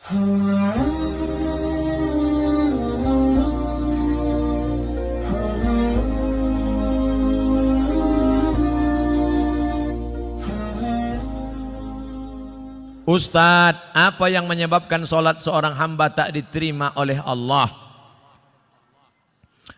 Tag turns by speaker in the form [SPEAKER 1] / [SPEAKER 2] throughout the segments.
[SPEAKER 1] Ustadz, apa yang menyebabkan sholat seorang hamba tak diterima oleh Allah?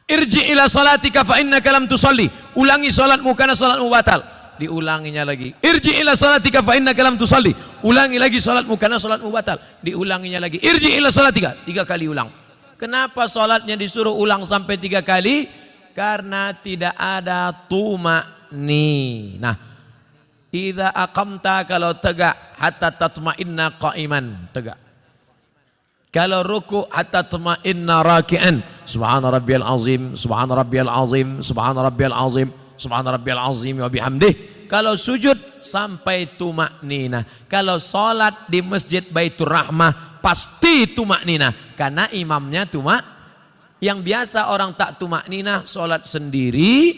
[SPEAKER 1] Irji ila sholatika fa innaka lam tusalli. Ulangi sholatmu karena sholatmu batal. Diulanginya lagi. Irji ila sholatika fa innaka lam tusalli. Ulangi lagi sholatmu karena sholatmu batal. Diulanginya lagi. Irji ila sholatika. 3 kali ulang. Kenapa sholatnya disuruh ulang sampai 3 kali? Karena tidak ada tuma'ninah. Idza aqamta, kalau tegak, hatta tatma'inna qa'iman, tegak. Kalau ruku, hatta tatma'inna raki'an. Subhana rabbiyal azim, subhana rabbiyal azim, subhana rabbiyal azim, subhana rabbiyal azim wa bihamdih. Kalau sujud sampai tuma'ninah. Kalau salat di Masjid Baitur Rahmah pasti tuma'ninah, karena imamnya yang biasa orang tak tuma'ninah salat sendiri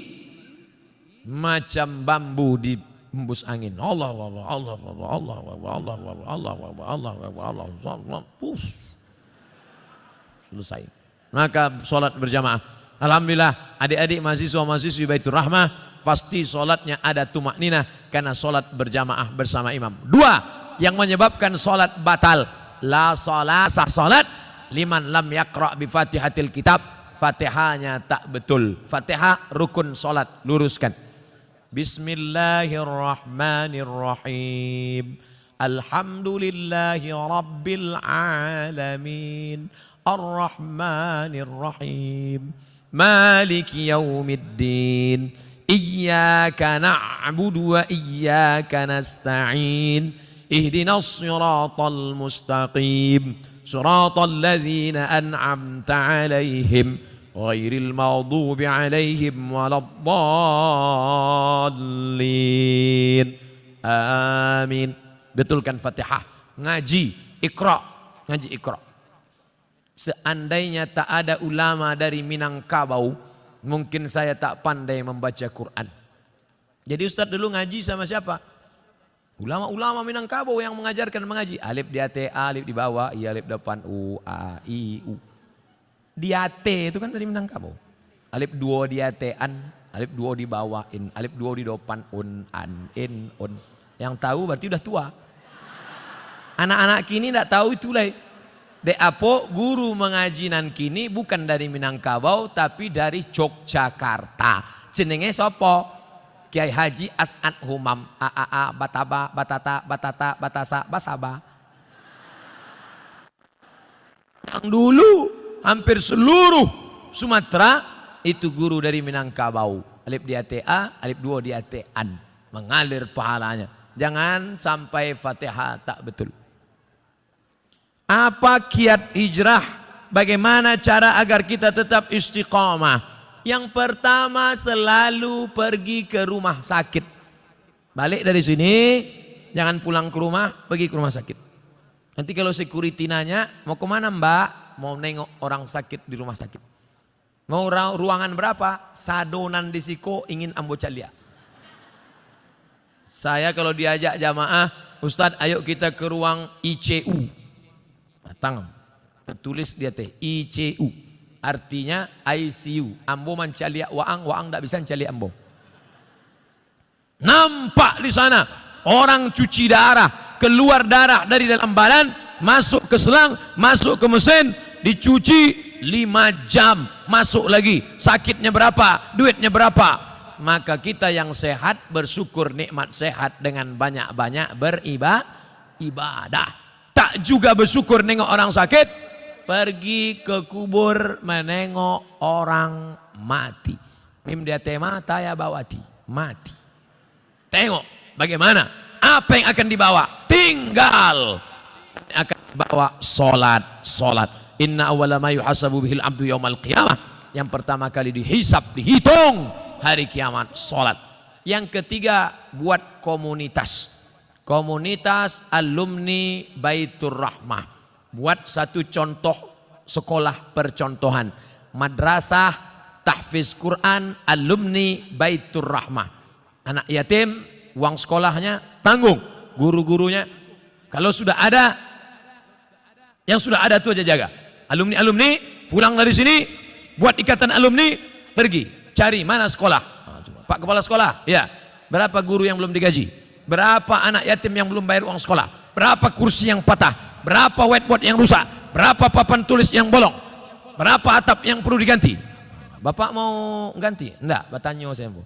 [SPEAKER 1] macam bambu di hembus angin. Allah Allah Allah Allah Allah Allah Allah Allah Allah Allah. Selesai. Maka sholat berjamaah. Alhamdulillah adik-adik mahasiswa-mahasiswi Baitur Rahmah pasti sholatnya ada tumakninah karena sholat berjamaah bersama imam. 2 yang menyebabkan sholat batal. La sholat, sah sholat liman lam yaqra' bi fatihatil kitab. Fatihahnya tak betul. Fatihah rukun sholat, luruskan. Bismillahirrahmanirrahim. Alhamdulillahi rabbil alamin. Ar-Rahmanir-Rahim. Maliki yaumiddin. Iyyaka na'budu wa iyyaka nasta'in. Ihdinas siratal mustaqim. Siratal ladzina an'amta 'alaihim ghairil maghdubi 'alaihim waladdallin. Amin. Betulkan Fatihah. Ngaji Iqra. Ngaji Iqra. Seandainya tak ada ulama dari Minangkabau, mungkin saya tak pandai membaca Quran. Jadi Ustadz dulu ngaji sama siapa? Ulama-ulama Minangkabau yang mengajarkan mengaji. Alif di atas, alif di bawah, i alif depan, u, a, i, u. Di atas itu kan dari Minangkabau. Alif 2 di atas, an, alif 2 di bawah, in, alif 2 di depan, un, an, in, un. Yang tahu berarti udah tua. Anak-anak kini tidak tahu itulah. De apo guru mengaji nan kini bukan dari Minangkabau tapi dari Yogyakarta. Jenenge sopo? Kiai Haji As'ad Humam. A bataba batata batata batasa basaba. Yang dulu hampir seluruh Sumatera itu guru dari Minangkabau. Alif di A, alif 2 di an. Mengalir pahalanya. Jangan sampai Fatihah tak betul. Apa kiat hijrah? Bagaimana cara agar kita tetap istiqamah? Yang pertama selalu pergi ke rumah sakit. Balik dari sini, jangan pulang ke rumah, pergi ke rumah sakit. Nanti kalau security nanya, mau kemana mbak? Mau nengok orang sakit di rumah sakit. Mau ruangan berapa? Sadonan di siko ingin ambo calia. Saya kalau diajak jamaah, Ustadz ayo kita ke ruang ICU. Datang, tulis dia teh ICU, artinya ICU. Ambo mencaliak waang, waang tidak bisa mencaliak ambo. Nampak di sana orang cuci darah, keluar darah dari dalam badan, masuk ke selang, masuk ke mesin, dicuci 5 jam, masuk lagi. Sakitnya berapa? Duitnya berapa? Maka kita yang sehat bersyukur nikmat sehat dengan banyak-banyak beribadah. Tak juga bersyukur nengok orang sakit, pergi ke kubur menengok orang mati. Mim dia tema taya bawati, mati. Tengok bagaimana, apa yang akan dibawa? Tinggal akan dibawa solat. Inna awwala ma yuhasabu bihil abdu yaumal qiyamah. Yang pertama kali dihisab, dihitung hari kiamat, solat. Yang ketiga, buat komunitas. Komunitas alumni Baitur Rahmah. Buat satu contoh sekolah percontohan. Madrasah tahfiz Quran alumni Baitur Rahmah. Anak yatim, uang sekolahnya tanggung. Guru-gurunya. Kalau sudah ada Yang sudah ada itu aja jaga. Alumni-alumni pulang dari sini, buat ikatan alumni, pergi cari mana sekolah. Pak Kepala Sekolah, ya, berapa guru yang belum digaji, berapa anak yatim yang belum bayar uang sekolah, berapa kursi yang patah, berapa whiteboard yang rusak, berapa papan tulis yang bolong, berapa atap yang perlu diganti. Bapak mau ganti? Enggak, batanyo saya mau.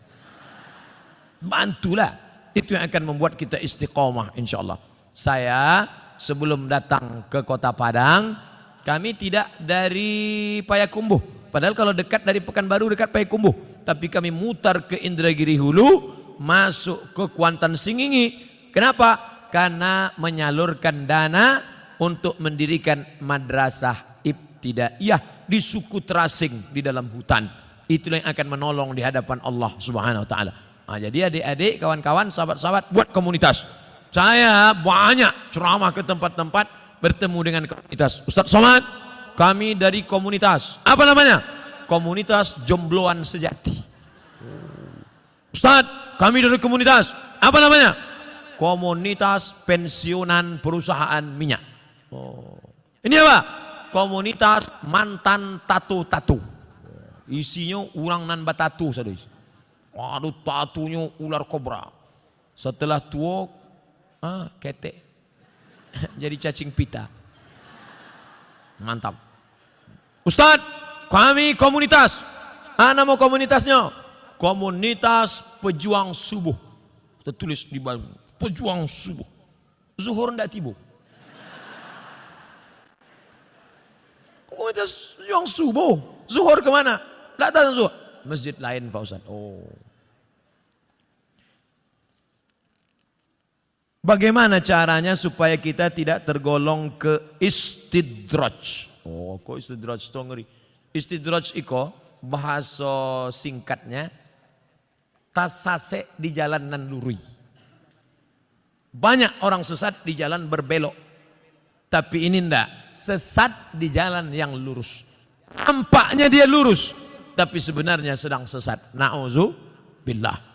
[SPEAKER 1] Bantulah, itu yang akan membuat kita istiqomah insyaallah. Saya sebelum datang ke Kota Padang, kami tidak dari Payakumbuh. Padahal kalau dekat dari Pekanbaru dekat Payakumbuh. Tapi kami mutar ke Indragiri Hulu, masuk ke Kuantan Singingi. Kenapa? Karena menyalurkan dana untuk mendirikan madrasah ibtidaiyah di suku terasing di dalam hutan. Itulah yang akan menolong di hadapan Allah Subhanahu wa taala. Nah, jadi adik-adik, kawan-kawan, sahabat-sahabat, buat komunitas. Saya banyak ceramah ke tempat-tempat, bertemu dengan komunitas. Ustaz Somad, kami dari komunitas. Apa namanya? Komunitas Jombloan Sejati. Ustaz, kami dari komunitas. Apa namanya? Komunitas Pensiunan Perusahaan Minyak. Oh. Ini apa? Komunitas Mantan Tatu-Tatu. Isinya orang nan batatu saudara. Waduh, tatunya ular kobra. Setelah tua, ketek. Jadi cacing pita. Mantap. Ustaz, kami komunitas. Nama komunitasnya Komunitas Pejuang Subuh. Tertulis di bawah, Pejuang Subuh. Zuhur ndak tiba. Komunitas Pejuang Subuh. Zuhur kemana? Ndak datang zuhur. Masjid lain Pak Ustaz. Oh. Bagaimana caranya supaya kita tidak tergolong ke istidraj? Oh, kok istidraj itu ngeri. Istidraj iko bahasa singkatnya tasase di jalan nan lurui. Banyak orang sesat di jalan berbelok. Tapi ini ndak, sesat di jalan yang lurus. Nampaknya dia lurus, tapi sebenarnya sedang sesat. Na'udzubillah.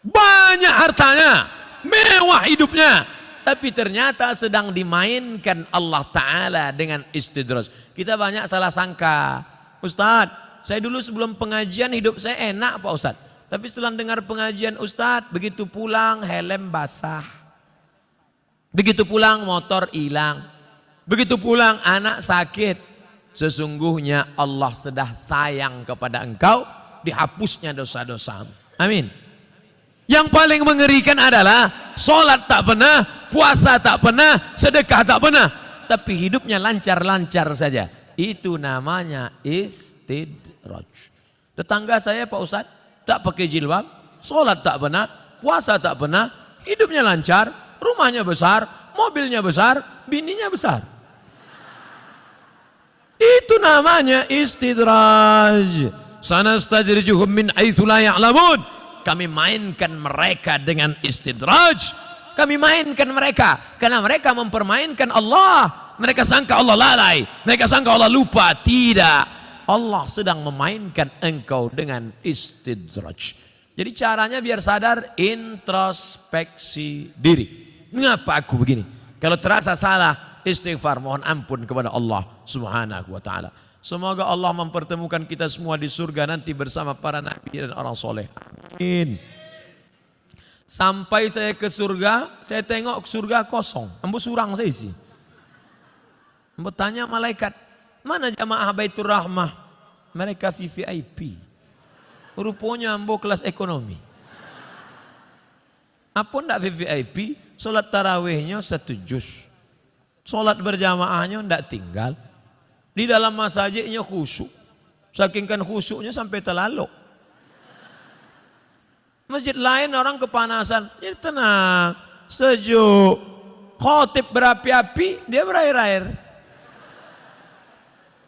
[SPEAKER 1] Banyak hartanya, mewah hidupnya, tapi ternyata sedang dimainkan Allah Ta'ala dengan istidraj. Kita banyak salah sangka. Ustadz, saya dulu sebelum pengajian hidup saya enak Pak Ustadz. Tapi setelah dengar pengajian Ustadz, begitu pulang helm basah. Begitu pulang motor hilang. Begitu pulang anak sakit. Sesungguhnya Allah sudah sayang kepada engkau, dihapusnya dosa-dosamu. Amin. Yang paling mengerikan adalah sholat tak pernah, puasa tak pernah, sedekah tak pernah, tapi hidupnya lancar-lancar saja. Itu namanya istidraj. Tetangga saya Pak Ustadz tak pakai jilbab, sholat tak pernah, puasa tak pernah, hidupnya lancar, rumahnya besar, mobilnya besar, bininya besar. Itu namanya istidraj. Sanastajrijuhum min haitsu la ya'lamun. Kami mainkan mereka dengan istidraj. Kami mainkan mereka karena mereka mempermainkan Allah. Mereka sangka Allah lalai, mereka sangka Allah lupa. Tidak, Allah sedang memainkan engkau dengan istidraj. Jadi caranya biar sadar, introspeksi diri. Mengapa aku begini? Kalau terasa salah, istighfar, mohon ampun kepada Allah Subhanahu wa taala. Semoga Allah mempertemukan kita semua di surga nanti bersama para nabi dan orang soleh. Amin. Sampai saya ke surga, saya tengok surga kosong. Ambo surang saya isi. Ambo tanya malaikat, mana jamaah Baitur Rahmah? Mereka VVIP. Rupanya ambo kelas ekonomi. Apa ndak VVIP? Solat tarawihnya 1 juz. Solat berjamaahnya ndak tinggal. Di dalam masjidnya khusyuk. Saking kan khusyuknya sampai terlalu. Masjid lain orang kepanasan. Jadi tenang, sejuk. Khotib berapi-api, dia berair-air.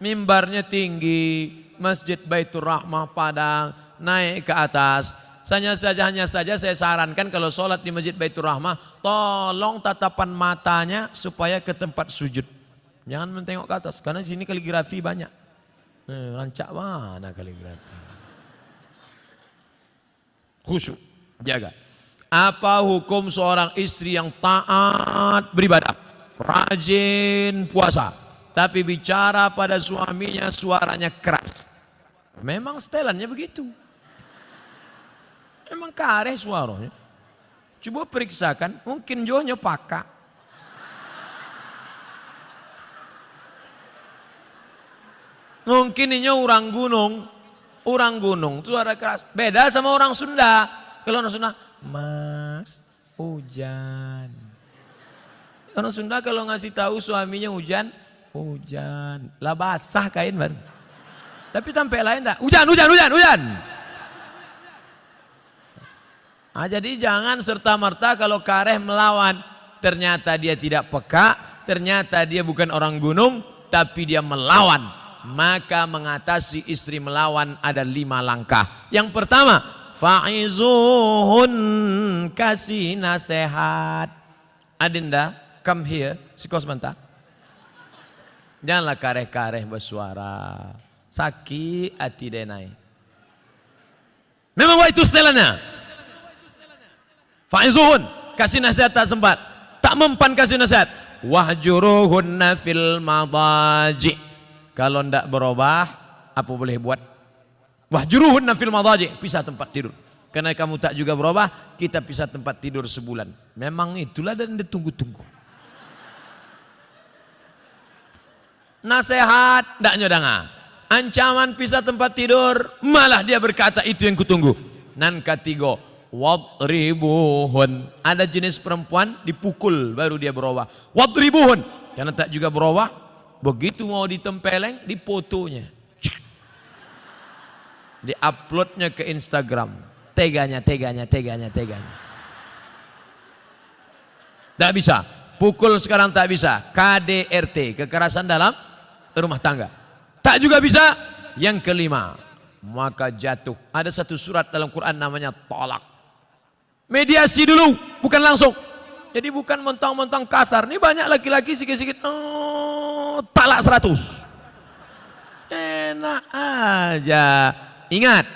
[SPEAKER 1] Mimbarnya tinggi, Masjid Baitur Rahmah Padang, naik ke atas. Hanya saja saya sarankan kalau sholat di Masjid Baitur Rahmah, tolong tatapan matanya supaya ke tempat sujud. Jangan mentengok ke atas, karena di sini kaligrafi banyak. Rancak mana kaligrafi? Khusyuk, jaga. Apa hukum seorang istri yang taat beribadah, rajin puasa, tapi bicara pada suaminya suaranya keras. Memang setelannya begitu. Memang kareh suaranya. Coba periksakan, mungkin jonya pakak. Mungkin ini orang gunung suara keras. Beda sama orang Sunda. Kalau orang Sunda, Mas, hujan. Orang Sunda kalau ngasih tahu suaminya hujan, lah basah kain baru. Tapi sampai lain enggak, hujan. Nah, jadi jangan serta-merta kalau kareh melawan, ternyata dia tidak peka, ternyata dia bukan orang gunung, tapi dia melawan. Maka mengatasi istri melawan ada 5 langkah. Yang pertama, fa'izuhun, kasih nasihat. Adinda, come here, sikos mentah. Janganlah kareh-kareh bersuara. Sakit hati denai. Memang itu setelannya. Fa'izuhun, kasih nasihat tak sempat. Tak mempan kasih nasihat. Wahjuruhunna fil madaji. Kalau tidak berubah, apa boleh buat? Wahjuruhunna fil madaji, pisah tempat tidur. Karena kamu tak juga berubah, kita pisah tempat tidur sebulan. Memang itulah dan ditunggu-tunggu. Nasihat tidak nyodanga. Ancaman pisah tempat tidur, malah dia berkata itu yang kutunggu. Nan ketiga, wadribuhun. Ada jenis perempuan dipukul baru dia berubah. Wadribuhun, karena tak juga berubah, begitu mau ditempeleng, dipotonya, diuploadnya ke Instagram. Teganya. Tak bisa. Pukul sekarang tak bisa. KDRT, kekerasan dalam rumah tangga. Tak juga bisa. Yang kelima, maka jatuh. Ada satu surat dalam Quran namanya tolak. Mediasi dulu, bukan langsung. Jadi bukan mentang-mentang kasar. Ini banyak laki-laki sikit-sikit, talak 100. Enak aja. Ingat,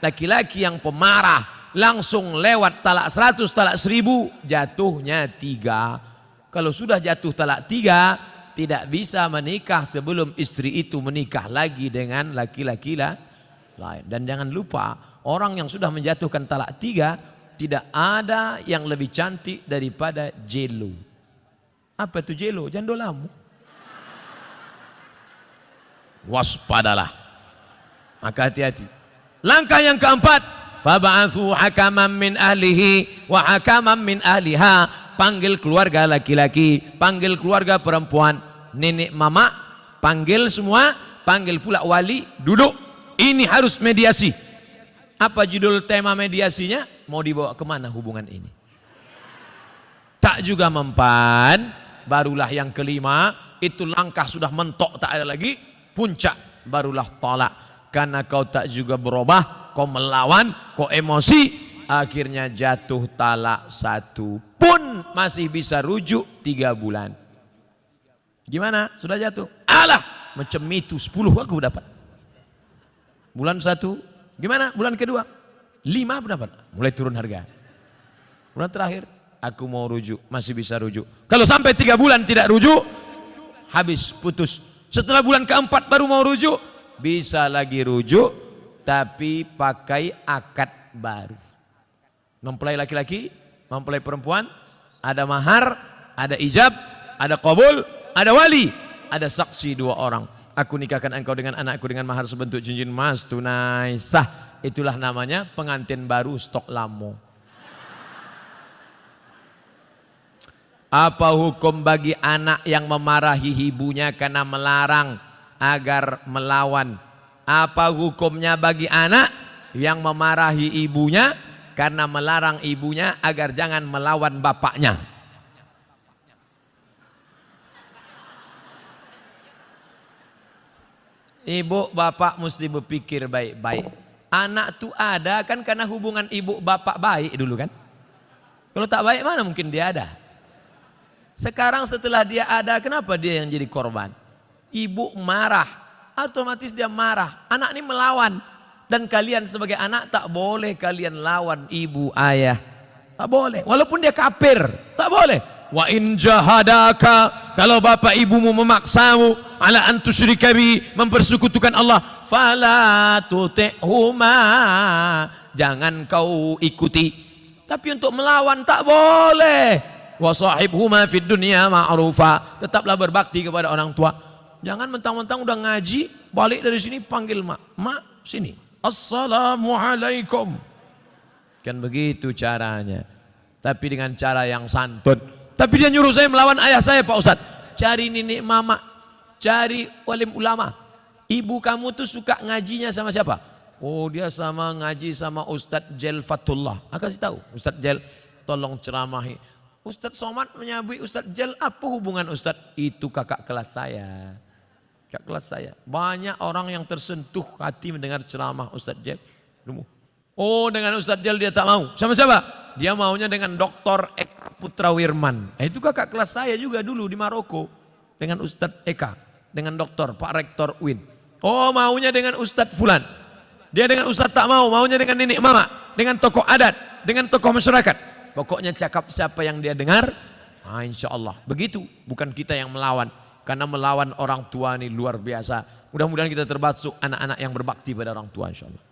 [SPEAKER 1] laki-laki yang pemarah langsung lewat talak 100, talak 1000, jatuhnya 3. Kalau sudah jatuh talak 3, tidak bisa menikah sebelum istri itu menikah lagi dengan laki-laki lain. Dan jangan lupa, orang yang sudah menjatuhkan talak 3, tidak ada yang lebih cantik daripada jelo. Apa itu jelo? Jandolamu. Waspadalah. Maka hati-hati. Langkah yang keempat, fab'atsu hakaman min ahlihi wa hakaman min ahliha. Panggil keluarga laki-laki, panggil keluarga perempuan, nenek mama, panggil semua, panggil pula wali, duduk. Ini harus mediasi. Apa judul tema mediasinya? Mau dibawa kemana hubungan ini? Tak juga mempan, barulah yang kelima, itu langkah sudah mentok tak ada lagi, puncak barulah tolak. Karena kau tak juga berubah, kau melawan, kau emosi, akhirnya jatuh talak 1 pun masih bisa rujuk 3 bulan. Gimana? Sudah jatuh? Alah, macam itu 10 aku dapat. Bulan 1, gimana? Bulan kedua 5 aku dapat. Mulai turun harga. Bulan terakhir aku mau rujuk, masih bisa rujuk. Kalau sampai 3 bulan tidak rujuk, habis, putus. Setelah bulan keempat baru mau rujuk, bisa lagi rujuk, tapi pakai akad baru. Mempelai laki-laki, mempelai perempuan, ada mahar, ada ijab, ada qabul, ada wali, ada saksi 2 orang. Aku nikahkan engkau dengan anakku dengan mahar sebentuk cincin emas tunai sah. Itulah namanya pengantin baru stok lamo. Apa hukum bagi anak yang memarahi ibunya karena melarang agar melawan? Apa hukumnya bagi anak yang memarahi ibunya karena melarang ibunya agar jangan melawan bapaknya? Ibu bapak mesti berpikir baik-baik. Anak tuh ada kan karena hubungan ibu bapak baik dulu kan. Kalau tak baik mana mungkin dia ada. Sekarang setelah dia ada, kenapa dia yang jadi korban? Ibu marah, otomatis dia marah. Anak ini melawan. Dan kalian sebagai anak tak boleh kalian lawan ibu ayah. Tak boleh. Walaupun dia kafir, tak boleh. Wa in jahadaka, kalau bapak ibumu memaksamu ala an tusyrika bi, mempersekutukan Allah, fala tuti'huma, jangan kau ikuti. Tapi untuk melawan tak boleh. Wa sahibhuma fid dunya ma'rufa, tetaplah berbakti kepada orang tua. Jangan mentang-mentang udah ngaji, balik dari sini panggil mak. Mak, sini. Assalamualaikum. Kan begitu caranya. Tapi dengan cara yang santun. Tapi dia nyuruh saya melawan ayah saya, Pak Ustadz. Cari nenek mama, cari walim ulama. Ibu kamu tuh suka ngajinya sama siapa? Oh, dia sama ngaji sama Ustadz Jel Fatullah. Aku kasih tahu, Ustadz Jel tolong ceramahi. Ustadz Somad menyabui Ustadz Jel, apa hubungan Ustadz? Itu kakak kelas saya. Kakak kelas saya. Banyak orang yang tersentuh hati mendengar ceramah Ustadz Jel. Oh, dengan Ustadz Jel dia tak mau. Sama siapa? Dia maunya dengan Dr. Eka Putra Wirman. Itu kakak kelas saya juga dulu di Maroko. Dengan Ustadz Eka. Dengan doktor, Pak Rektor Win. Oh, maunya dengan Ustadz Fulan. Dia dengan Ustadz tak mau. Maunya dengan nenek mama. Dengan tokoh adat. Dengan tokoh masyarakat. Pokoknya cakap siapa yang dia dengar. Nah, insya Allah. Begitu. Bukan kita yang melawan. Karena melawan orang tua ini luar biasa. Mudah-mudahan kita termasuk anak-anak yang berbakti pada orang tua insya Allah.